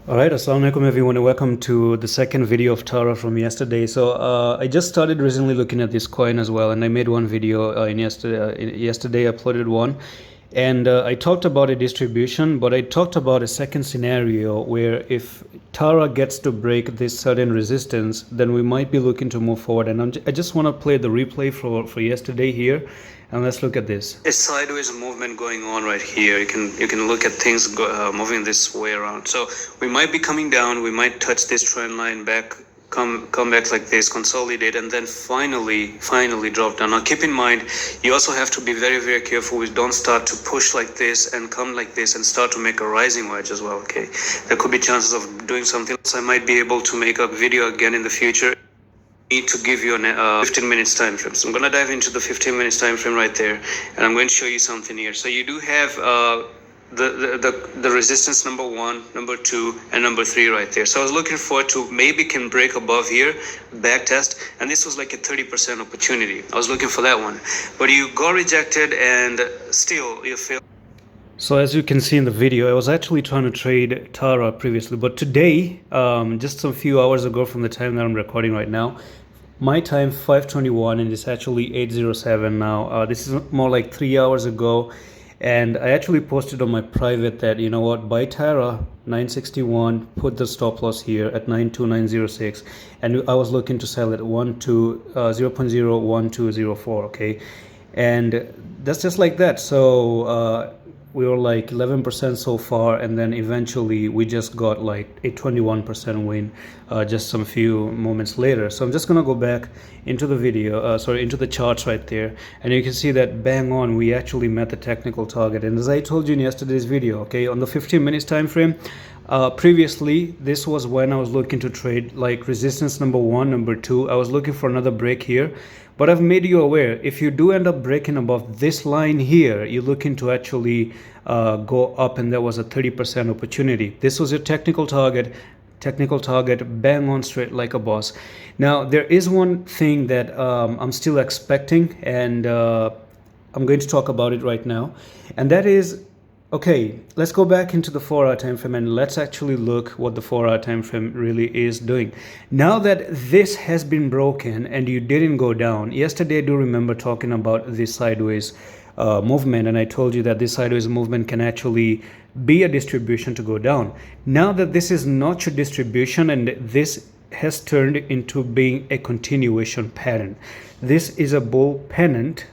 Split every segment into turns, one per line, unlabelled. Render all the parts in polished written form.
Alright, assalamu alaikum everyone and welcome to the second video of Tara from yesterday. I just started recently looking at this coin as well, and I made one video yesterday I uploaded one, and I talked about a distribution, but I talked about a second scenario where if Tara gets to break this certain resistance, then we might be looking to move forward. And I just want to play the replay for yesterday here, and let's look at this. A sideways movement going on right here. You can look at things moving this way around. So we might be coming down. We might touch this trend line back, come back like this, consolidate, and then finally drop down. Now keep in mind, you also have to be very careful. We don't start to push like this and come like this and start to make a rising wedge as well. Okay, there could be chances of doing something else. I might be able to make a video again in the future. Need to give you a 15 minutes time frame. So I'm going to dive into the 15 minutes time frame right there, and I'm going to show you something here. So you do have the resistance number 1, number 2, and number 3 right there. So I was looking forward to maybe can break above here, back test, and this was like a 30% opportunity. I was looking for that one, but you got rejected and still you failed. So as you can see in the video, I was actually trying to trade Tara previously, but today, just a few hours ago from the time that I'm recording right now, my time 5:21 and it's actually 8:07 now. This is more like 3 hours ago, and I actually posted on my private that, you know what, buy Tara 961, put the stop loss here at 92906, and I was looking to sell at 0.01204, okay, and that's just like that. So we were like 11% so far, and then eventually we just got like a 21% win just some few moments later. So I'm just gonna go back into the video, into the charts right there, and you can see that bang on we actually met the technical target. And as I told you in yesterday's video, okay, on the 15 minutes time frame, previously this was when I was looking to trade like resistance number 1, number 2. I was looking for another break here, but I've made you aware, if you do end up breaking above this line here, you're looking to actually go up, and there was a 30% opportunity. This was your technical target, bang on straight like a boss. Now there is one thing that I'm still expecting, and I'm going to talk about it right now, and that is, okay, let's go back into the 4-hour time frame and let's actually look what the 4-hour time frame really is doing. Now that this has been broken and you didn't go down, yesterday I do remember talking about this sideways movement, and I told you that this sideways movement can actually be a distribution to go down. Now that this is not your distribution and this has turned into being a continuation pattern, this is a bull pennant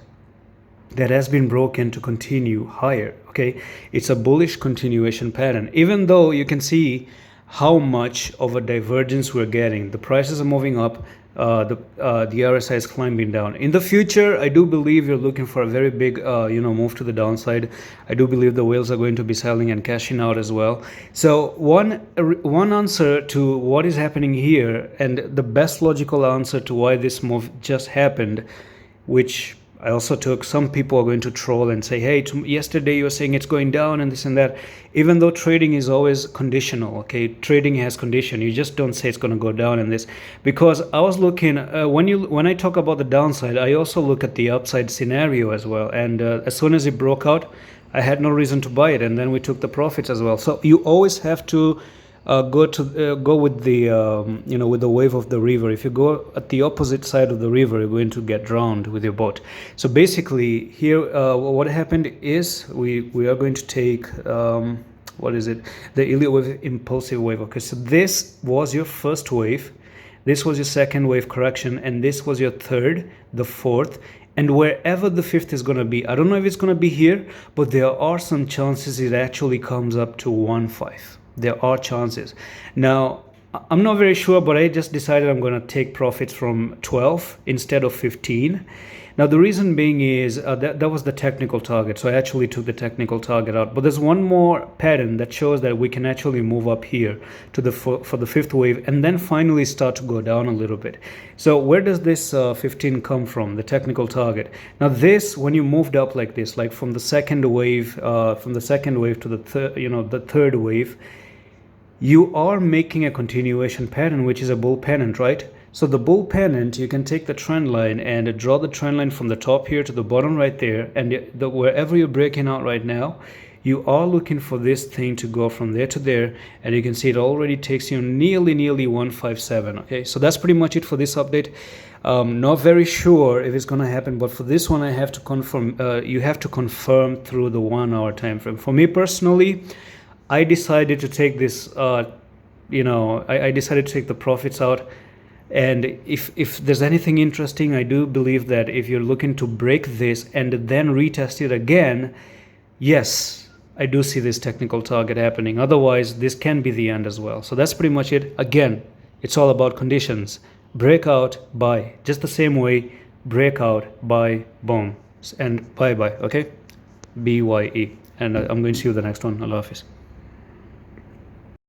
that has been broken to continue higher. Okay, it's a bullish continuation pattern, even though you can see how much of a divergence we're getting. The prices are moving up, the RSI is climbing down. In the future, I do believe you're looking for a very big move to the downside. I do believe the whales are going to be selling and cashing out as well. So one answer to what is happening here, and the best logical answer to why this move just happened, which I also took, some people are going to troll and say, hey, yesterday you were saying it's going down and this and that. Even though trading is always conditional, okay, trading has condition. You just don't say it's going to go down in this, because I was looking, when I talk about the downside, I also look at the upside scenario as well. And as soon as it broke out, I had no reason to buy it, and then we took the profits as well. So you always have to go with the with the wave of the river. If you go at the opposite side of the river, you're going to get drowned with your boat. So basically here what happened is we are going to take what is it, the Elliott wave, impulsive wave. Okay, so this was your first wave, this was your second wave correction, and this was your third, the fourth, and wherever the fifth is going to be, I don't know if it's going to be here, but there are some chances it actually comes up to 1.5. There are chances. Now I'm not very sure, but I just decided I'm going to take profits from 12 instead of 15. Now the reason being is that was the technical target, so I actually took the technical target out. But there's one more pattern that shows that we can actually move up here to the for the fifth wave, and then finally start to go down a little bit. So where does this 15 come from? The technical target. Now this, when you moved up like this, like from the second wave to the third wave, you are making a continuation pattern, which is a bull pennant, right? So the bull pennant, you can take the trend line and draw the trend line from the top here to the bottom right there, and wherever you're breaking out right now, you are looking for this thing to go from there to there, and you can see it already takes you nearly 157. Okay, so that's pretty much it for this update. Not very sure if it's going to happen, but for this one I have to confirm. You have to confirm through the 1 hour time frame. For me personally, I decided to take this I decided to take the profits out. And if there's anything interesting, I do believe that if you're looking to break this and then retest it again, yes, I do see this technical target happening. Otherwise, this can be the end as well. So that's pretty much it. Again, it's all about conditions. Breakout, buy. Just the same way, breakout, buy, boom. And bye-bye, okay? BYE. And I'm going to see you the next one. Allah Hafiz.